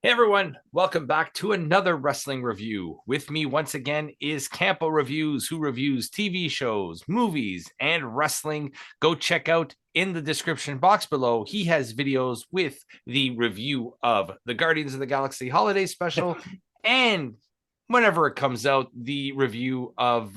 Hey everyone, welcome back to another wrestling review. With me once again is Campo.Reviews, who reviews TV shows, movies, and wrestling. Go check out in the description box below. He has videos with the review of the Guardians of the Galaxy Holiday Special and whenever it comes out, the review of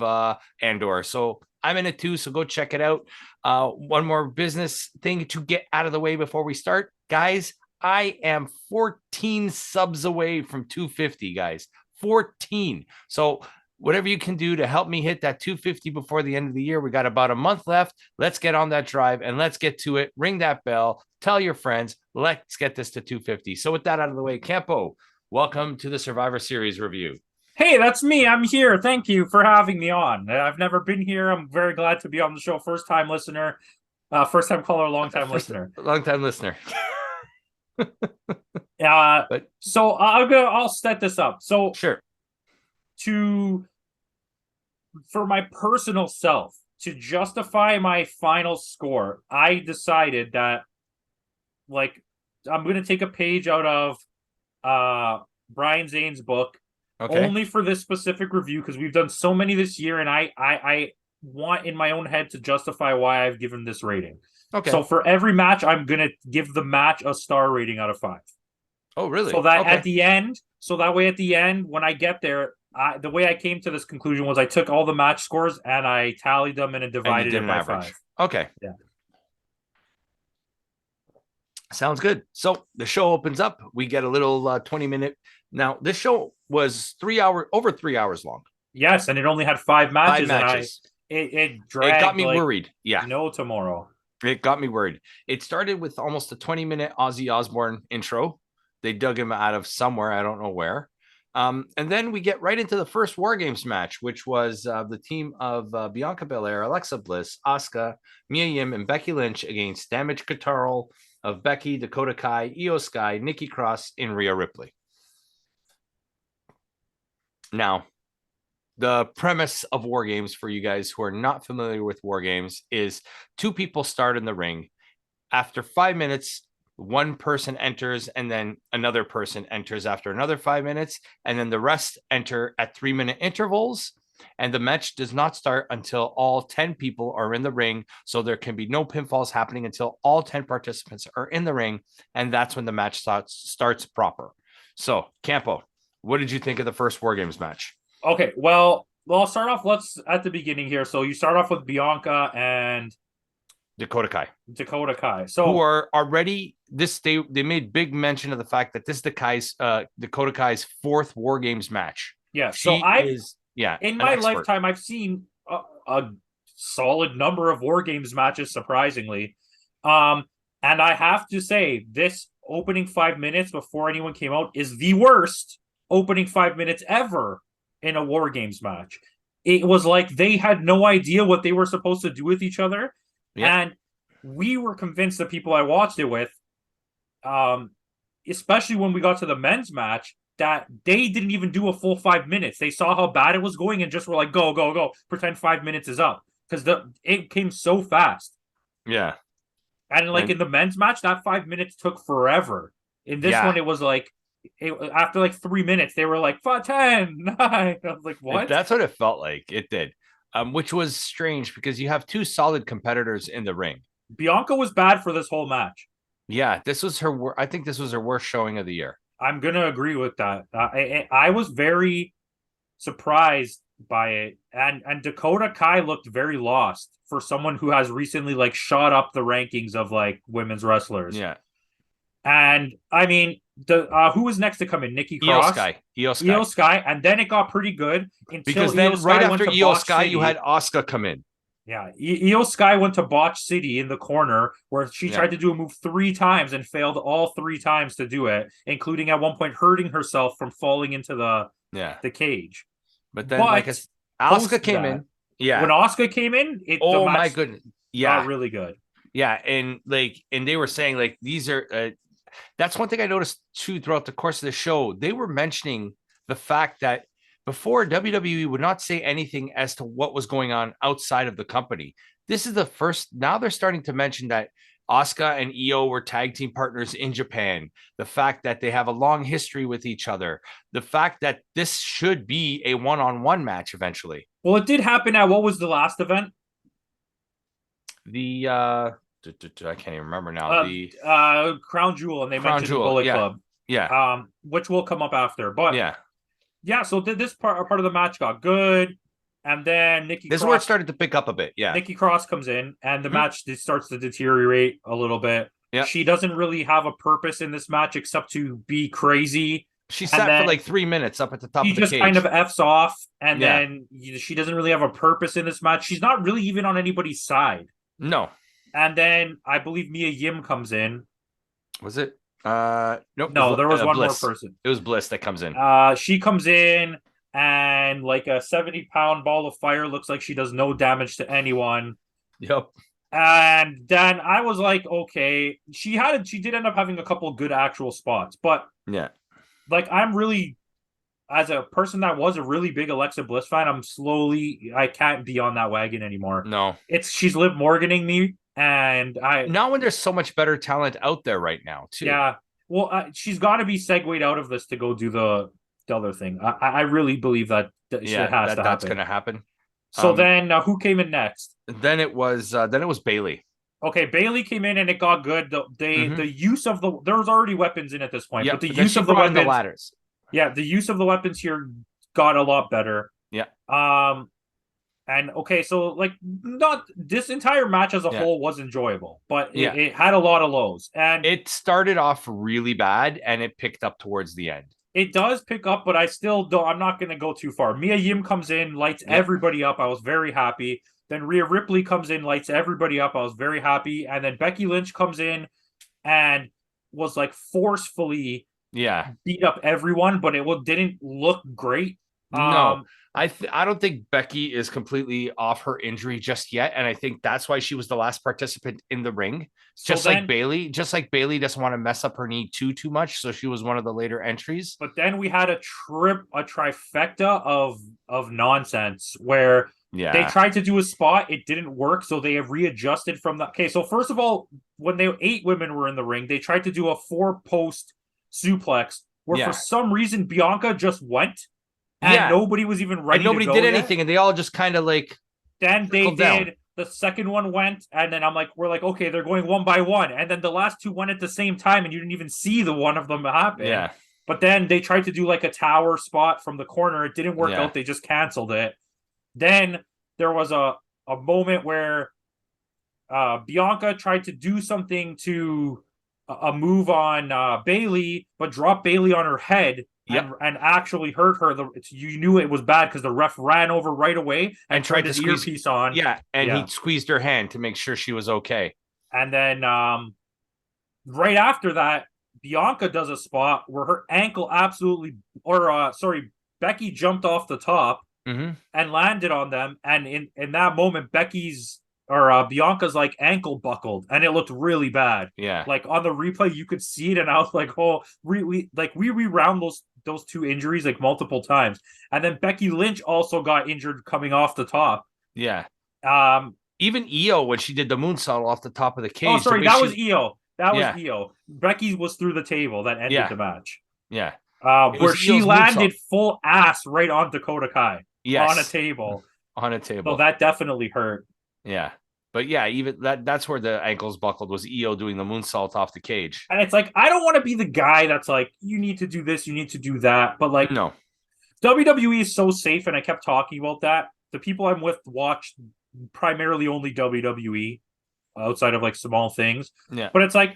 Andor. So I'm in it too, so go check it out. One more business thing to get out of the way before we start. Guys, I am 14 subs away from 250, guys. 14. So whatever you can do to help me hit that 250 before the end of the year. We got about a month left. Let's get on that drive and let's get to it. Ring that bell. Tell your friends. Let's get this to 250. So with that out of the way, Campo, welcome to the Survivor Series review. Hey, that's me. I'm here. Thank you for having me on. I've never been here. I'm very glad to be on the show. First time listener, first time caller, long time listener. Long time listener. But so I'll set this up. So sure. For my personal self, to justify my final score, I decided that I'm gonna take a page out of Brian Zane's book. Okay. Only for this specific review, because we've done so many this year, and I want in my own head to justify why I've given this rating. Okay. So for every match, I'm gonna give the match a star rating out of 5. Oh, really? So that at the end, when I get there, the way I came to this conclusion was I took all the match scores and I tallied them and it divided it by average. 5. Okay. Yeah. Sounds good. So the show opens up. We get a little 20-minute. Now, this show was over 3 hours long. Yes, and it only had 5 matches. 5 matches. And it dragged. It got me worried. Yeah. No tomorrow. It got me worried. It started with almost a 20-minute Ozzy Osbourne intro. They dug him out of somewhere. I don't know where. And then we get right into the first War Games match, which was the team of Bianca Belair, Alexa Bliss, Asuka, Mia Yim, and Becky Lynch against Damage Control of Becky, Dakota Kai, Io Sky, Nikki Cross, and Rhea Ripley. Now, the premise of War Games, for you guys who are not familiar with War Games, is 2 people start in the ring. After 5 minutes, one person enters and then another person enters after another 5 minutes, and then the rest enter at 3-minute intervals, and the match does not start until all 10 people are in the ring. So there can be no pinfalls happening until all 10 participants are in the ring, and that's when the match starts proper. So Campo, what did you think of the first War Games match? Okay, well, I'll start off. Let's at the beginning here. So you start off with Bianca and Dakota Kai. So who are already they made big mention of the fact that this is Dakota Kai's 4th War Games match. Yeah. So in my expert. lifetime, I've seen a solid number of War Games matches, surprisingly. And I have to say, this opening 5 minutes before anyone came out is the worst opening 5 minutes ever in a War Games match. It was like they had no idea what they were supposed to do with each other. Yeah. And we were convinced, the people I watched it with, especially when we got to the men's match, that they didn't even do a full 5 minutes. They saw how bad it was going and just were like, go, go, go. Pretend 5 minutes is up. Because it came so fast. Yeah. And in the men's match, that 5 minutes took forever. In this one, it was like, after 3 minutes, they were like, 10, 9. I was like, what? That's what it felt like. It did. Which was strange because you have 2 solid competitors in the ring. Bianca was bad for this whole match. Yeah, this was her. I think this was her worst showing of the year. I'm gonna agree with that. I was very surprised by it, and Dakota Kai looked very lost for someone who has recently shot up the rankings of women's wrestlers. Yeah, and I mean, who was next to come in? Nikki Cross, Io Sky, and then it got pretty good because then right after Io Sky, you had Asuka come in. Yeah, Io Sky went to Botch City in the corner where she tried to do a move 3 times and failed all 3 times to do it, including at one point hurting herself from falling into the cage. But then, Asuka came in. Yeah, when Asuka came in, the match my goodness, got really good. Yeah, and they were saying these are. That's one thing I noticed too throughout the course of the show. They were mentioning the fact that before, WWE would not say anything as to what was going on outside of the company. This is the first. Now they're starting to mention that Asuka and Io were tag team partners in Japan. The fact that they have a long history with each other. The fact that this should be a one-on-one match eventually. Well, it did happen at what was the last event? The I can't even remember now. The Crown Jewel, and they Crown mentioned the Jewel, Bullet yeah. Club. Yeah. Which will come up after. But yeah. So this part of the match got good. And then this is where it started to pick up a bit. Yeah. Nikki Cross comes in, and the match starts to deteriorate a little bit. Yeah. She doesn't really have a purpose in this match except to be crazy. She sat for like 3 minutes up at the top of the cage. She just kind of F's off, and then she doesn't really have a purpose in this match. She's not really even on anybody's side. No. And then I believe Mia Yim comes in. Was it? Nope. No, there was one Bliss. more person. It was Bliss that comes in. She comes in, and like a 70-pound ball of fire, looks like she does no damage to anyone. Yep. And then I was like, okay, she did end up having a couple of good actual spots, but yeah, like I'm really, as a person that was a really big Alexa Bliss fan, I can't be on that wagon anymore. No, she's Liv Morganing me, and not when there's so much better talent out there right now too. Yeah, well, she's got to be segued out of this to go do the other thing. I really believe that shit has to happen. That's going to happen. So then, who came in next? Then it was Bayley. Okay, Bayley came in and it got good. The use of there was already weapons in at this point, but the use of the weapons, the ladders. Yeah, the use of the weapons here got a lot better. Yeah. And okay, so like not this entire match as a whole was enjoyable, but it had a lot of lows, and it started off really bad and it picked up towards the end. It does pick up, but I still don't. I'm not going to go too far. Mia Yim comes in, lights everybody up. I was very happy. Then Rhea Ripley comes in, lights everybody up. I was very happy. And then Becky Lynch comes in and was like forcefully beat up everyone, but it didn't look great. No, I don't think Becky is completely off her injury just yet, and I think that's why she was the last participant in the ring. Just like Bayley doesn't want to mess up her knee too much, so she was one of the later entries. But then we had a trifecta of nonsense where they tried to do a spot, it didn't work, so they have readjusted from that. Okay, so first of all, when 8 women were in the ring, they tried to do a 4-post suplex where for some reason Bianca just went. And nobody was even ready. And nobody did anything, and they all just kind of like. Then they did. Down. The second one went, and then we're like, okay, they're going one by one, and then the last 2 went at the same time, and you didn't even see the one of them happen. Yeah. But then they tried to do like a tower spot from the corner. It didn't work out. They just canceled it. Then there was a moment where Bianca tried to do something to a move on Bayley, but dropped Bayley on her head. And actually hurt her. You knew it was bad because the ref ran over right away and tried to squeeze his earpiece on. Yeah, and he squeezed her hand to make sure she was okay. And then right after that, Bianca does a spot where her ankle Becky jumped off the top and landed on them. And in that moment, Bianca's like ankle buckled, and it looked really bad. Yeah, like on the replay, you could see it, and I was like, "Oh, we rewound those 2 injuries like multiple times." And then Becky Lynch also got injured coming off the top. Yeah. Even Io when she did the moonsault off the top of the cage. Oh, sorry, that was Io. That was Io. Becky was through the table that ended the match. Yeah. Where she landed full ass right on Dakota Kai. Yes. On a table. On a table. So that definitely hurt. Yeah. But yeah, even that's where the ankles buckled was Io doing the moonsault off the cage. And it's like, I don't want to be the guy that's like, you need to do this, you need to do that. But like, no. WWE is so safe, and I kept talking about that. The people I'm with watch primarily only WWE outside of like small things. Yeah. But it's like,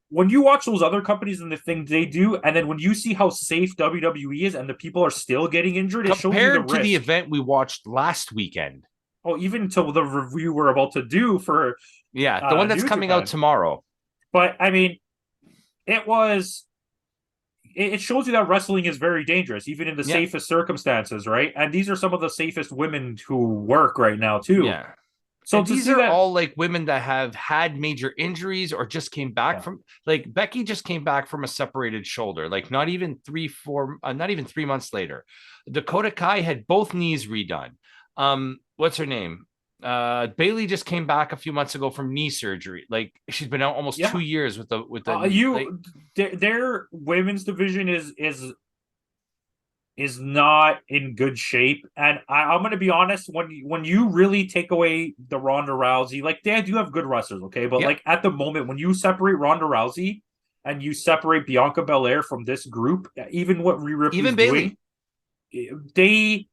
when you watch those other companies and the things they do, and then when you see how safe WWE is and the people are still getting injured, it shows you the risk. Compared to the event we watched last weekend. Oh, even to the review we're about to do for the one that's coming out tomorrow. But I mean, it shows you that wrestling is very dangerous, even in the safest circumstances, right? And these are some of the safest women who work right now too. Yeah. So these are all like women that have had major injuries or just came back from, like Becky just came back from a separated shoulder, like not even 3 months later. Dakota Kai had both knees redone. What's her name? Bailey just came back a few months ago from knee surgery. Like she's been out almost 2 years with the knee. Like, their women's division is not in good shape. And I'm going to be honest, when you really take away the Ronda Rousey, like they do have good wrestlers, okay? But like at the moment, when you separate Ronda Rousey and you separate Bianca Belair from this group, even what Rhea Ripley's doing, they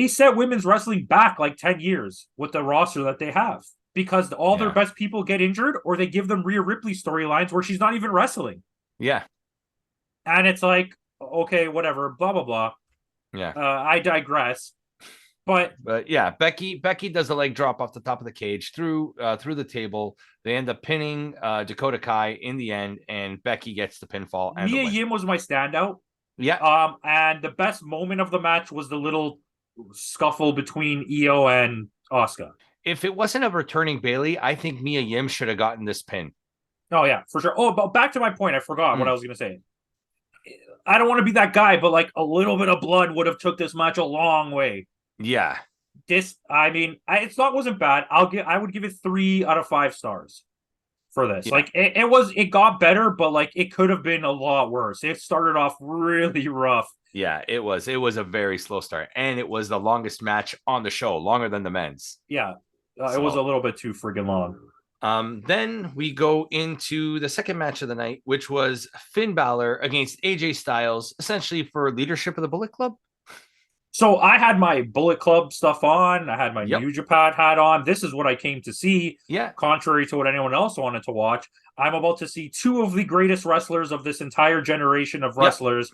set women's wrestling back like 10 years with the roster that they have. Because all their best people get injured, or they give them Rhea Ripley storylines where she's not even wrestling. Yeah. And it's like, okay, whatever, blah blah blah. Yeah. I digress. But yeah, Becky does a leg drop off the top of the cage through the table. They end up pinning Dakota Kai in the end, and Becky gets the pinfall. And Mia Yim was my standout. Yeah. And the best moment of the match was the little scuffle between Io and Asuka. If it wasn't a returning Bailey, I think Mia Yim should have gotten this pin. Oh yeah, for sure. Oh, but back to my point, I forgot what I was going to say. I don't want to be that guy, but like a little bit of blood would have took this match a long way. Yeah. It's not wasn't bad. I would give it 3 out of 5 stars for this. Yeah. Like it got better, but like it could have been a lot worse. It started off really rough. Yeah, it was a very slow start, and it was the longest match on the show, longer than the men's. Yeah. It was a little bit too friggin' long. Then we go into the second match of the night, which was Finn Balor against AJ Styles, essentially for leadership of the Bullet Club. So I had my Bullet Club stuff on. I had my New Japan hat on. This is what I came to see. Yeah. Contrary to what anyone else wanted to watch, I'm about to see 2 of the greatest wrestlers of this entire generation of wrestlers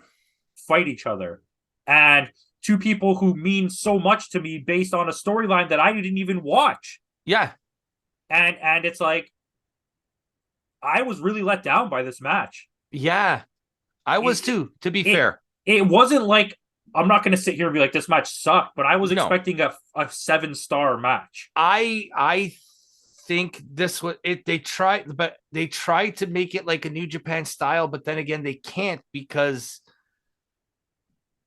fight each other. And 2 people who mean so much to me based on a storyline that I didn't even watch. Yeah. And it's like, I was really let down by this match. Yeah, I was too, to be fair. It wasn't like, I'm not going to sit here and be like, this match sucked, but I was expecting a 7-star match. I think this was it. They tried to make it like a New Japan style, but then again, they can't because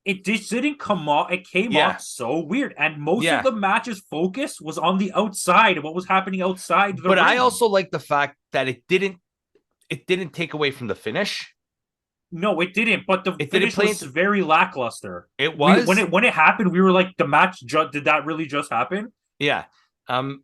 it just didn't come off. It came off so weird, and most of the match's focus was on the outside and what was happening outside the ring. I also like the fact that it didn't take away from the finish. No, it didn't. But the finish was very lackluster. It was when it happened. We were like, the match. Did that really just happen? Yeah. But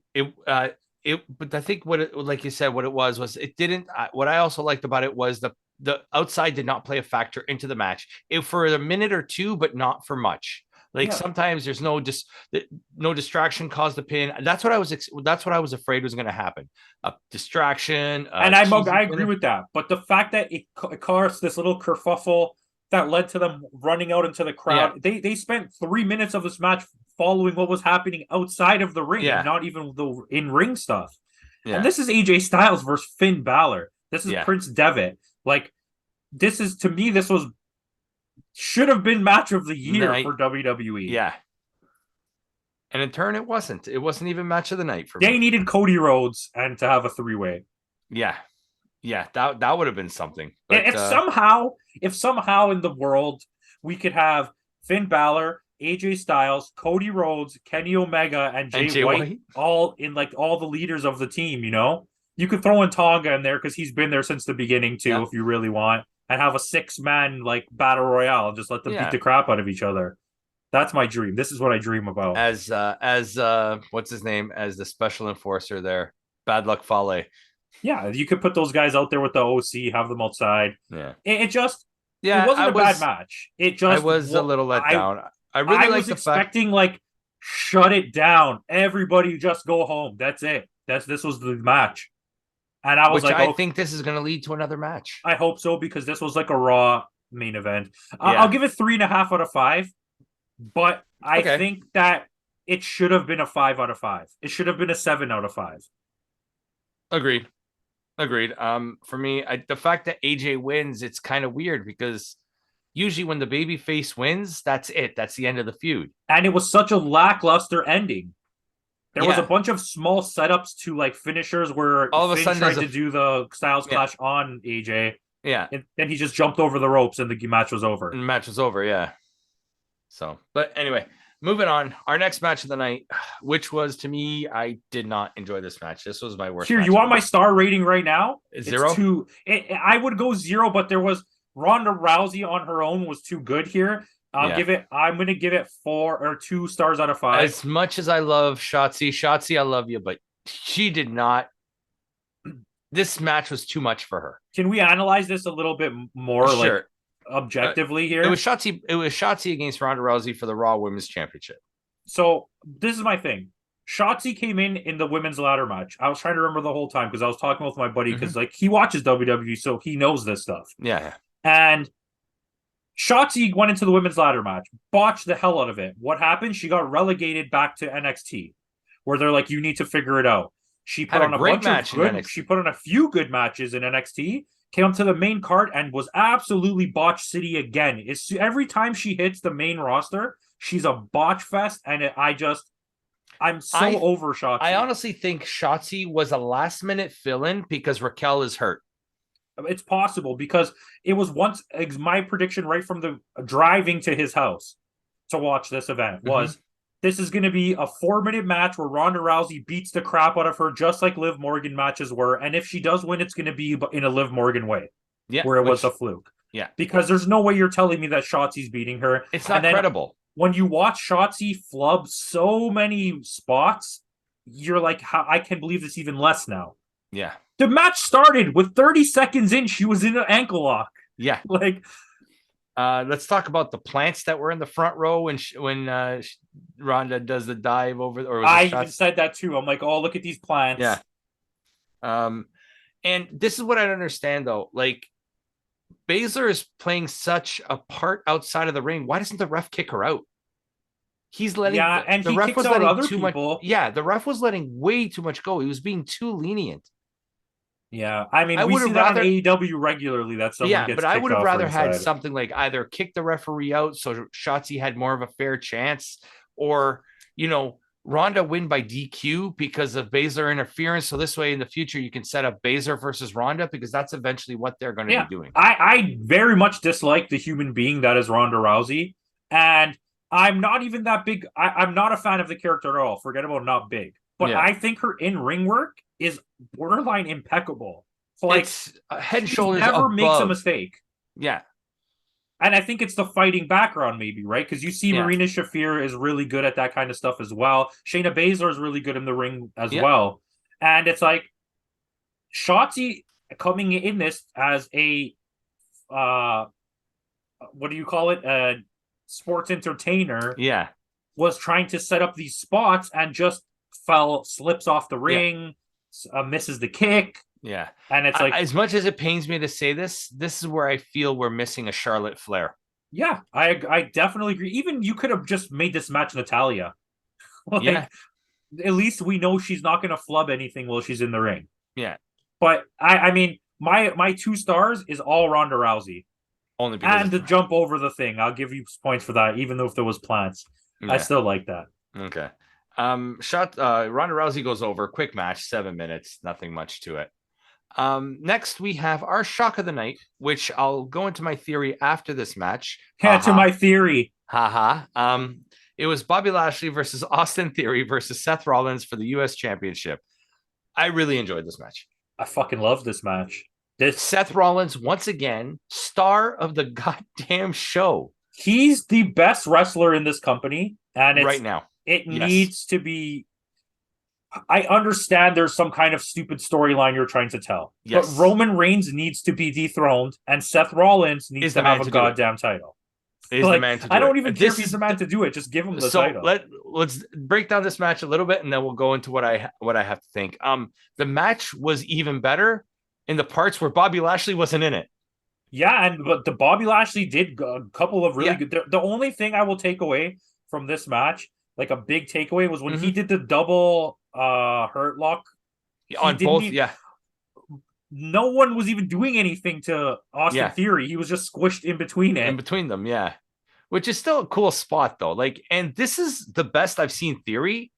I think like you said, what it was it didn't. What I also liked about it was the outside did not play a factor into the match. For a minute or two, but not for much. Like sometimes there's no distraction caused the pin. That's what I was afraid was going to happen. A distraction. And I agree with that. But the fact that it caused this little kerfuffle that led to them running out into the crowd. Yeah. They spent 3 minutes of this match following what was happening outside of the ring, and not even the in-ring stuff. Yeah. And this is AJ Styles versus Finn Balor. This is Prince Devitt. Like, this should have been match of the year for WWE. Yeah. And in turn, it wasn't. It wasn't even match of the night for me. They needed Cody Rhodes and to have a 3-way. Yeah. Yeah, that would have been something. But, if somehow in the world we could have Finn Balor, AJ Styles, Cody Rhodes, Kenny Omega, and Jay White all in like all the leaders of the team, you could throw in Tonga in there because he's been there since the beginning too, if you really want, and have a 6-man like battle royale and just let them beat the crap out of each other. That's my dream. This is what I dream about. As what's his name as the special enforcer there, Bad Luck Fale. Yeah, you could put those guys out there with the OC, have them outside. Yeah, it wasn't a bad match. I was a little let down. I was expecting like, shut it down, everybody, just go home. That's it. This was the match, and I was I think this is going to lead to another match. I hope so, because this was like a Raw main event. I'll give it 3.5 out of 5, but I think that it should have been a 5 out of 5. It should have been a 7 out of 5. Agreed. For me, the fact that AJ wins, it's kind of weird because usually when the babyface wins, that's it. That's the end of the feud. And it was such a lackluster ending. There was a bunch of small setups to like finishers where all of a sudden tried to do the Styles Clash on AJ. Yeah. And then he just jumped over the ropes and the match was over. And the match was over, yeah. So, but anyway, Moving on, our next match of the night, which was, to me, I did not enjoy this match. This was my worst. Here, match you want my star rating right now? Zero? It's 2. I would go 0, but there was Ronda Rousey on her own was too good here. I'm going to give it 4 or 2 stars out of 5. As much as I love Shotzi, I love you, but she did not. This match was too much for her. Can we analyze this a little bit more, sure, like objectively here? It was Shotzi against Ronda Rousey for the Raw Women's Championship. So this is my thing. Shotzi came in the women's ladder match. I was trying to remember the whole time because I was talking with my buddy because like he watches WWE, so he knows this stuff. Yeah. And Shotzi went into the women's ladder match, botched the hell out of it. What happened? She got relegated back to NXT, where they're like, you need to figure it out. She put on a bunch of good. She put on a few good matches in NXT. Came up to the main card and was absolutely botch city again. It's every time she hits the main roster, she's a botch fest, and I'm so over Shotzi. I honestly think Shotzi was a last minute fill-in because Raquel is hurt. It's possible because it was once my prediction right from the driving to his house to watch this event was this is going to be a 4-minute match where Ronda Rousey beats the crap out of her just like Liv Morgan matches were. And if she does win, it's going to be in a Liv Morgan way where it was a fluke. Yeah. Because there's no way you're telling me that Shotzi's beating her. It's not credible. When you watch Shotzi flub so many spots, you're like, how I can believe this even less now. Yeah. The match started with 30 seconds in. She was in an ankle lock. Yeah. Like, let's talk about the plants that were in the front row when Ronda does the dive over. Or I even said that too. I'm like, oh, look at these plants. Yeah. And this is what I don't understand though. Like, Baszler is playing such a part outside of the ring. Why doesn't the ref kick her out? He's letting and the he ref kicks was out letting other too people. much. Yeah, the ref was letting way too much go. He was being too lenient. Yeah, I mean, we see that on AEW regularly. That someone gets but I would have rather had inside. something like either kick the referee out so Shotzi had more of a fair chance, or Ronda win by DQ because of Baszler interference. So this way in the future you can set up Baszler versus Ronda because that's eventually what they're going to be doing. I very much dislike the human being that is Ronda Rousey, and I'm not even that big. I'm not a fan of the character at all. Forget about not big. But I think her in-ring work is borderline impeccable. So, like, it's head and shoulders never above. makes a mistake. Yeah. And I think it's the fighting background, maybe, right? Because you see Marina Shafir is really good at that kind of stuff as well. Shayna Baszler is really good in the ring as well. And it's like Shotzi coming in this as a what do you call it? A sports entertainer. Yeah. Was trying to set up these spots and just slips off the ring, misses the kick. Yeah. And it's like, as much as it pains me to say this is where I feel we're missing a Charlotte Flair. Yeah, I definitely agree. Even you could have just made this match Natalya. At least we know she's not going to flub anything while she's in the ring. Yeah. But I mean, my 2 stars is all Ronda Rousey. Only because and to jump over the thing. I'll give you points for that, even though if there was plants. I still like that. Okay. Ronda Rousey goes over. Quick match, 7 minutes, nothing much to it. Next we have our shock of the night, which I'll go into my theory after this match. To my theory. It was Bobby Lashley versus Austin Theory versus Seth Rollins for the US Championship. I really enjoyed this match. I fucking love this match. Seth Rollins, once again, star of the goddamn show. He's the best wrestler in this company, and right now it needs to be. I understand there's some kind of stupid storyline you're trying to tell, but Roman Reigns needs to be dethroned, and Seth Rollins needs to have a goddamn title. The man to do I don't even care if he's the man to do it. Just give him the title. Let's break down this match a little bit, and then we'll go into what I have to think. The match was even better in the parts where Bobby Lashley wasn't in it. Yeah, but the Bobby Lashley did a couple of really good. The only thing I will take away from this match, like a big takeaway, was when he did the double hurt lock on both. No one was even doing anything to Austin Theory. He was just squished in between them. Yeah, which is still a cool spot though. Like, and this is the best I've seen Theory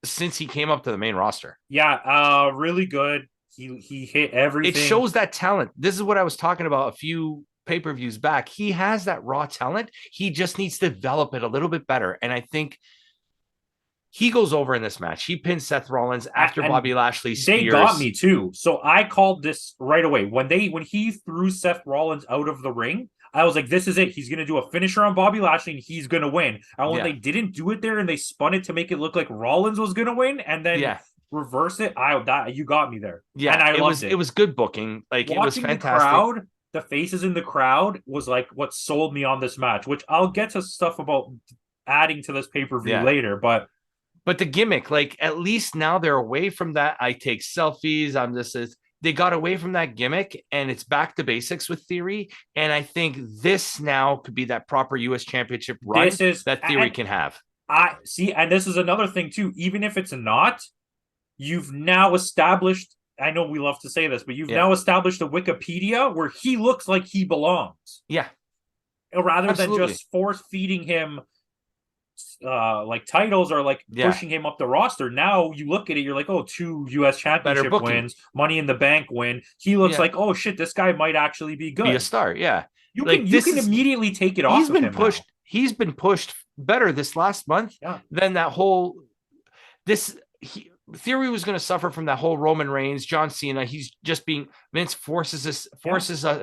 since he came up to the main roster. Yeah, really good. He hit everything. It shows that talent. This is what I was talking about a few pay-per-views back. He has that raw talent. He just needs to develop it a little bit better. And I think He goes over in this match. He pins Seth Rollins after Bobby Lashley spears. They got me too. So I called this right away. When he threw Seth Rollins out of the ring, I was like, this is it. He's going to do a finisher on Bobby Lashley and he's going to win. And when they didn't do it there and they spun it to make it look like Rollins was going to win and then reverse it, you got me there. Yeah, and I loved it. It was good booking. Like, watching, it was fantastic. The faces in the crowd was like what sold me on this match, which I'll get to stuff about adding to this pay-per-view later, but the gimmick, like, at least now they're away from that. I take selfies. They got away from that gimmick and it's back to basics with Theory. And I think this now could be that proper US Championship run that Theory can have. I see. And this is another thing too. Even if it's not, you've now established, I know we love to say this, but you've now established a Wikipedia where he looks like he belongs. Yeah. Rather than just force feeding him like titles or like pushing him up the roster. Now you look at it, you're like, oh, 2 US Championship wins, Money in the Bank win. He looks like, oh shit, this guy might actually be good. Be a star, You can immediately take it off. He's been pushed better this last month than that whole Theory was going to suffer from that whole Roman Reigns, John Cena. He's just being Vince forces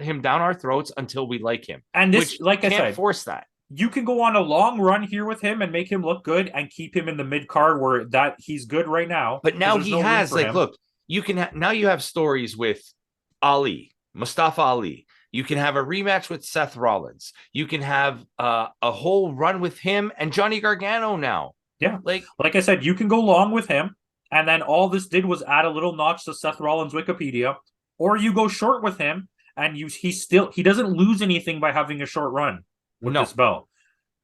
him down our throats until we like him. And this, like I said, force that. You can go on a long run here with him and make him look good and keep him in the mid card where that he's good right now. But now he has look, you can now you have stories with Ali, Mustafa Ali. You can have a rematch with Seth Rollins. You can have a whole run with him and Johnny Gargano now. Yeah, like I said, you can go long with him, and then all this did was add a little notch to Seth Rollins' Wikipedia, or you go short with him and he doesn't lose anything by having a short run with this belt.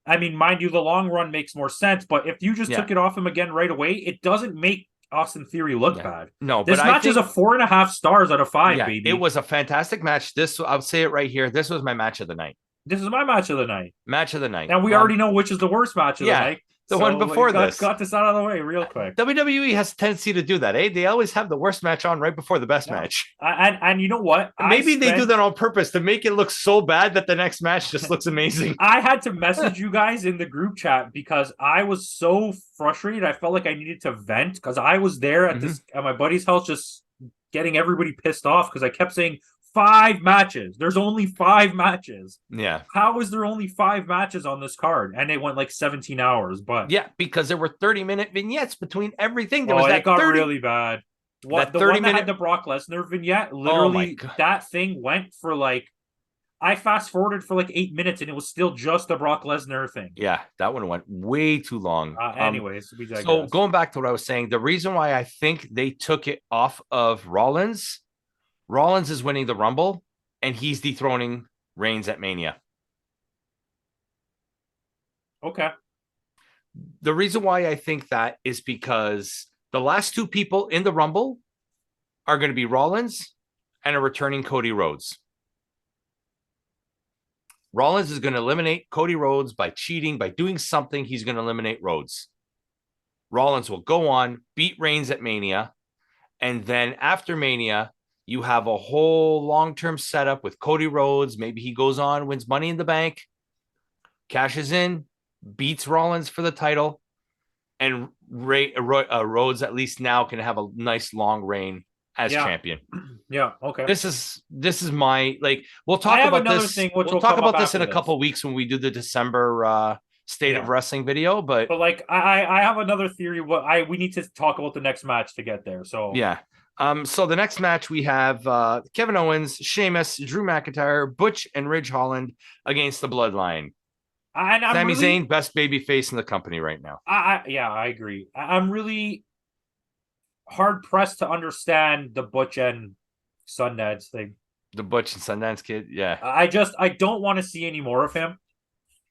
I mean, mind you, the long run makes more sense, but if you just took it off him again right away, it doesn't make Austin Theory look bad. No, this match is a 4.5 stars out of 5, baby. It was a fantastic match. I'll say it right here. This was my match of the night. This is my match of the night. Match of the night. And we already know which is the worst match of the night. The one before this. Got this out of the way real quick. WWE has a tendency to do that, eh? They always have the worst match on right before the best match. And you know what? Maybe they do that on purpose to make it look so bad that the next match just looks amazing. I had to message you guys in the group chat because I was so frustrated. I felt like I needed to vent because I was there at my buddy's house just getting everybody pissed off because I kept saying 5 matches. There's only 5 matches. Yeah. How is there only 5 matches on this card? And it went like 17 hours. But yeah, because there were 30-minute vignettes between everything. It got really bad. The one that had the Brock Lesnar vignette, literally that thing went for like, I fast forwarded for like 8 minutes and it was still just the Brock Lesnar thing. Yeah, that one went way too long. Anyways, so going back to what I was saying, the reason why I think they took it off of Rollins is winning the Rumble, and he's dethroning Reigns at Mania. Okay. The reason why I think that is because the last 2 people in the Rumble are going to be Rollins and a returning Cody Rhodes. Rollins is going to eliminate Cody Rhodes by cheating, by doing something. He's going to eliminate Rhodes. Rollins will go on, beat Reigns at Mania, and then after Mania, you have a whole long-term setup with Cody Rhodes. Maybe he goes on, wins Money in the Bank, cashes in, beats Rollins for the title, and Rhodes at least now can have a nice long reign as champion. Yeah, okay. This is my we'll talk about this. We'll talk about this in a couple of weeks when we do the December State of Wrestling video. But like I have another theory. We need to talk about the next match to get there. So yeah. So the next match we have Kevin Owens, Sheamus, Drew McIntyre, Butch, and Ridge Holland against the Bloodline. And Sami Zayn, best baby face in the company right now. I agree. I'm really hard pressed to understand the Butch and Sundance thing. The Butch and Sundance kid, yeah. I don't want to see any more of him.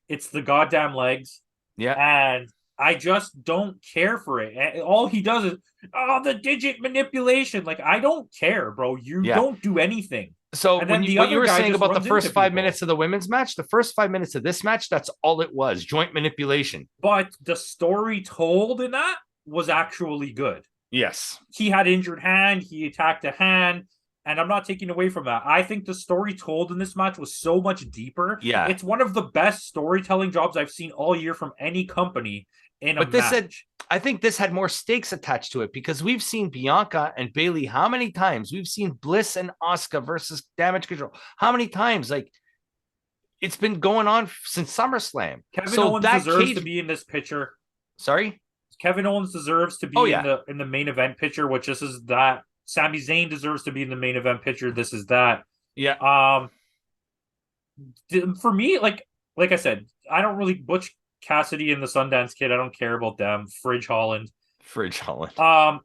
It's the goddamn legs. Yeah. And I just don't care for it. And all he does is, the digit manipulation. Like, I don't care, bro. You don't do anything. So what you were saying about the first 5 minutes of the women's match, the first 5 minutes of this match, that's all it was, joint manipulation. But the story told in that was actually good. Yes. He had injured hand. He attacked a hand. And I'm not taking away from that. I think the story told in this match was so much deeper. Yeah. It's one of the best storytelling jobs I've seen all year from any company. in a But this match. I think this had more stakes attached to it because we've seen Bianca and Bailey how many times? We've seen Bliss and Asuka versus Damage Control. How many times? Like, it's been going on since SummerSlam. Kevin So Owens that deserves to cage. be in this picture. Sorry. Kevin Owens deserves to Oh be yeah. in the main event picture, which this is that. Sami Zayn deserves to be in the main event picture. This is that. Yeah. For me, like I said, I don't really Butch Cassidy and the Sundance Kid. I don't care about them. Fridge Holland. Fridge Holland. I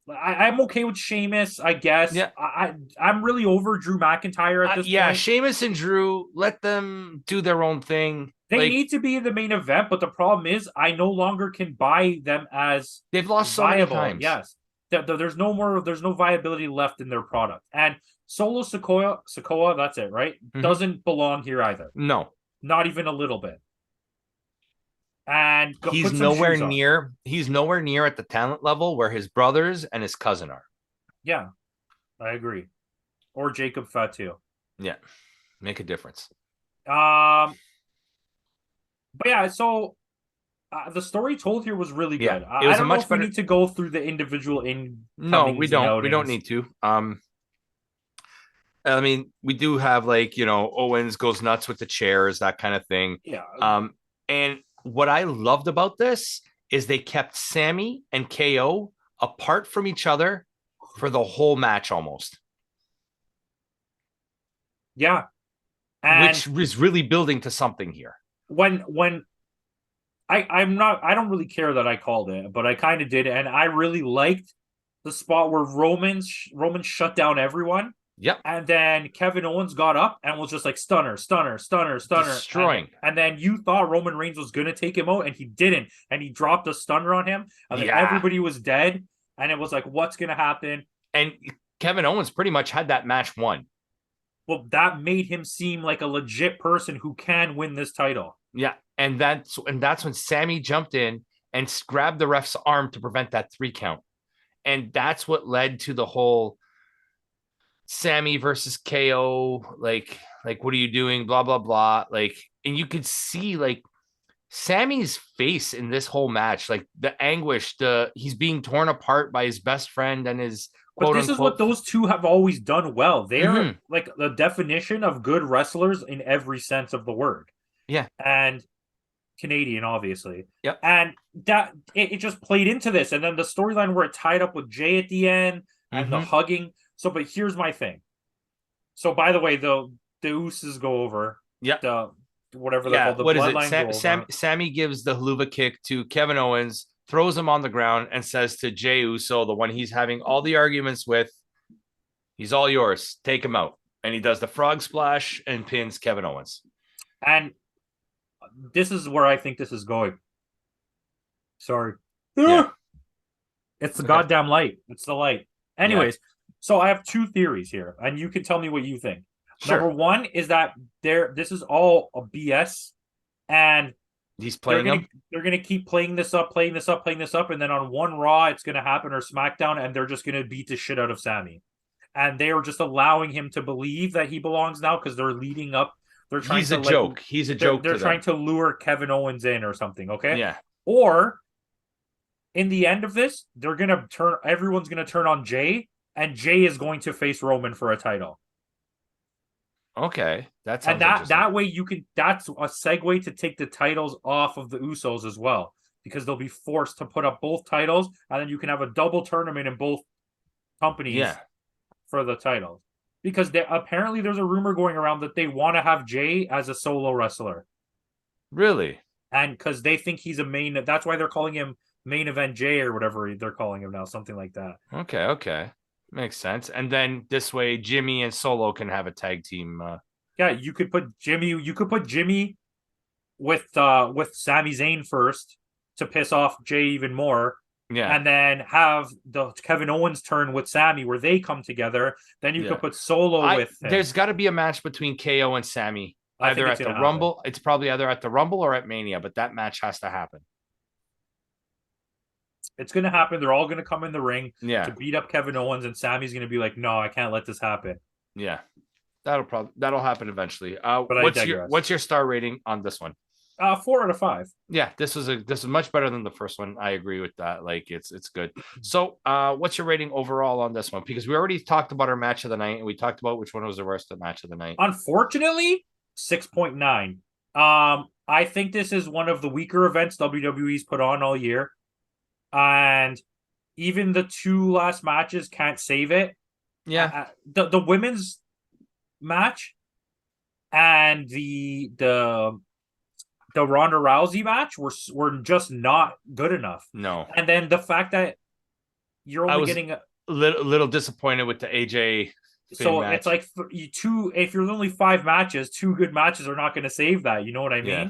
I'm okay with Sheamus, I guess. Yeah. I'm really over Drew McIntyre at this Yeah. point. Sheamus and Drew, let them do their own thing. They Like, need to be in the main event, but the problem is I no longer can buy them as they've lost so many viable. times. Yes. There's no viability left in their product. And Solo Sikoa, that's it, right? Mhm. Doesn't belong here either. No. Not even a little bit. And He's nowhere near at the talent level where his brothers and his cousin are. Yeah, I agree. Or Jacob Fatu. Yeah. Make a difference. But yeah, so the story told here was really good. Yeah, it was I don't know if we need to go through the individual No, we don't. We don't need to. I mean, we do have, like, Owens goes nuts with the chairs, that kind of thing. Yeah. And what I loved about this is they kept Sammy and KO apart from each other for the whole match almost. Yeah. And which is really building to something here. When I don't really care that I called it, but I kind of did, and I really liked the spot where Roman shut down everyone. Yep. And then Kevin Owens got up and was just like stunner. Destroying. And then you thought Roman Reigns was going to take him out, and he didn't. And he dropped a stunner on him. And then everybody was dead. And it was like, what's going to happen? And Kevin Owens pretty much had that match won. Well, that made him seem like a legit person who can win this title. Yeah. And that's when Sammy jumped in and grabbed the ref's arm to prevent that 3 count. And that's what led to the whole Sammy versus KO, like what are you doing? Blah, blah, blah. Like, and you could see like Sammy's face in this whole match, like the anguish, he's being torn apart by his best friend and his But this is what those two have always done well. They're like the definition of good wrestlers in every sense of the word. Yeah. And Canadian, obviously. Yep. And that it just played into this. And then the storyline where it tied up with Jay at the end and the hugging. So, but here's my thing. So, by the way, the Usos go over. Yeah. The whatever they're called. The what is it? Sammy gives the haluva kick to Kevin Owens, throws him on the ground, and says to Jey Uso, the one he's having all the arguments with, he's all yours. Take him out. And he does the frog splash and pins Kevin Owens. And this is where I think this is going. Sorry. Yeah. It's the goddamn light. It's the light. Anyways, so I have 2 theories here, and you can tell me what you think. Sure. Number 1 is that this is all a BS, and he's playing they're gonna keep playing this up, and then on one Raw it's gonna happen, or SmackDown, and they're just gonna beat the shit out of Sammy. And they are just allowing him to believe that he belongs now because they're leading up. They're trying He's a joke. He's a joke. They're trying to lure Kevin Owens in or something, okay? Yeah. Or in the end of this, everyone's gonna turn on Jay, and Jay is going to face Roman for a title. Okay. That way that's a segue to take the titles off of the Usos as well, because they'll be forced to put up both titles, and then you can have a double tournament in both companies for the titles. Because apparently there's a rumor going around that they want to have Jay as a solo wrestler. Really? And because they think he's that's why they're calling him Main Event Jay or whatever they're calling him now, something like that. Okay. Makes sense. And then this way, Jimmy and Solo can have a tag team. Yeah, you could put Jimmy with Sami Zayn first to piss off Jay even more. Yeah. And then have the Kevin Owens turn with Sammy where they come together. Then you could put Solo with him. There's got to be a match between KO and Sammy. Either at the Rumble. It's probably either at the Rumble or at Mania, but that match has to happen. It's going to happen. They're all going to come in the ring to beat up Kevin Owens, and Sammy's going to be like, no, I can't let this happen. Yeah. That'll happen eventually. But what's your star rating on this one? 4 out of 5. Yeah, this is much better than the first one. I agree with that. Like it's good. So what's your rating overall on this one? Because we already talked about our match of the night and we talked about which one was the worst match of the night. Unfortunately, 6.9. I think this is one of the weaker events WWE's put on all year. And even the 2 last matches can't save it. Yeah. The women's match and the Ronda Rousey match were just not good enough. No. And then the fact that you're only getting a little disappointed with the AJ so match. it's like if you're only 5 matches, 2 good matches are not going to save that. You know what I mean? Yeah.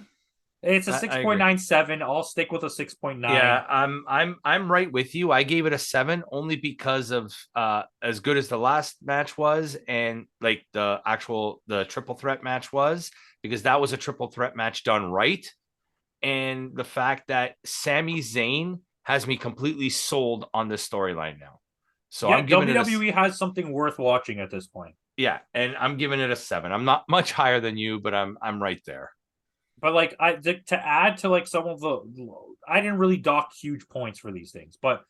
It's a 6.97. I'll stick with a 6.9. Yeah, I'm right with you. I gave it a 7 only because of as good as the last match was and like the triple threat match was, because that was a triple threat match done right. And the fact that Sami Zayn has me completely sold on this storyline now. So yeah, I'm giving WWE has something worth watching at this point. Yeah, and I'm giving it a 7. I'm not much higher than you, but I'm right there. But like to add to like some of the, I didn't really dock huge points for these things, but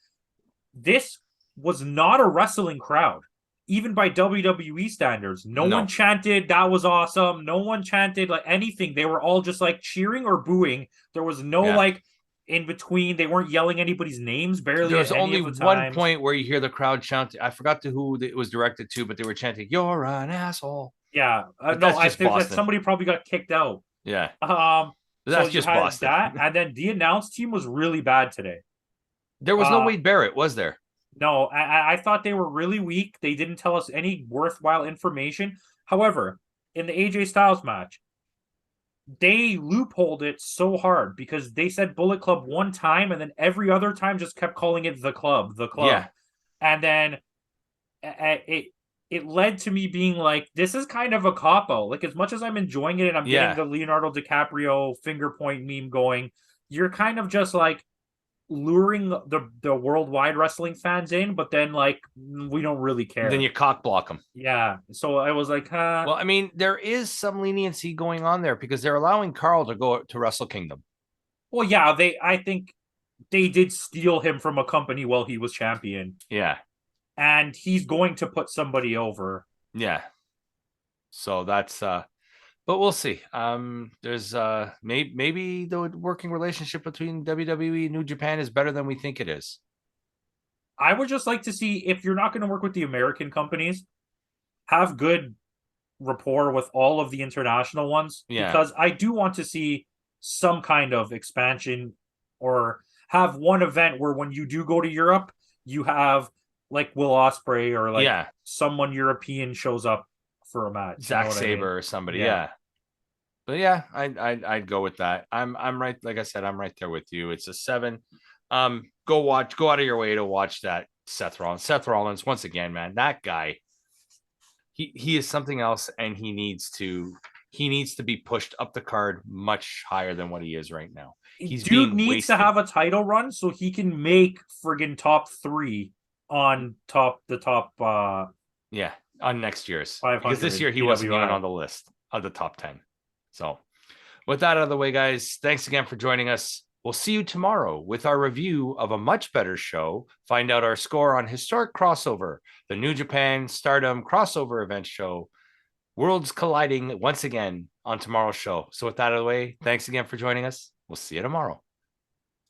this was not a wrestling crowd, even by WWE standards. No one chanted that was awesome. No one chanted like anything. They were all just like cheering or booing. There was no like in between. They weren't yelling anybody's names barely. There was only one point where you hear the crowd chant. I forgot who it was directed to, but they were chanting, "You're an asshole." Yeah, no, I think that somebody probably got kicked out. Yeah. That's so just Boston. That, and then the announce team was really bad today. There was no Wade Barrett, was there? No, I thought they were really weak. They didn't tell us any worthwhile information. However, in the AJ Styles match, they loopholed it so hard because they said Bullet Club one time and then every other time just kept calling it the club. Yeah. And then it led to me being like, this is kind of a cop-out. Like, as much as I'm enjoying it and I'm getting the Leonardo DiCaprio finger point meme going, you're kind of just like luring the worldwide wrestling fans in, but then like we don't really care. Then you cock block them. Yeah. So I was like, Well, I mean, there is some leniency going on there because they're allowing Carl to go to Wrestle Kingdom. Well, yeah, I think they did steal him from a company while he was champion. Yeah. And he's going to put somebody over. Yeah. So that's but we'll see. There's maybe the working relationship between WWE and New Japan is better than we think it is. I would just like to see, if you're not going to work with the American companies, have good rapport with all of the international ones. Yeah. Because I do want to see some kind of expansion, or have one event where when you do go to Europe, you have like Will Ospreay or like someone European shows up for a match. Zack Sabre or somebody. Yeah. But yeah, I'd go with that. I'm right. Like I said, I'm right there with you. It's a 7. Go out of your way to watch that Seth Rollins. Seth Rollins, once again, man, that guy, he is something else, and he needs to be pushed up the card much higher than what he is right now. Dude needs to have a title run so he can make friggin' top 3 on on next year's, because this year he wasn't even on the list of the top 10. So with that out of the way, guys, thanks again for joining us. We'll see you tomorrow with our review of a much better show. Find out our score on Historic Crossover, the New Japan Stardom crossover event show. Worlds colliding once again on tomorrow's show. So with that out of the way, thanks again for joining us. We'll see you tomorrow.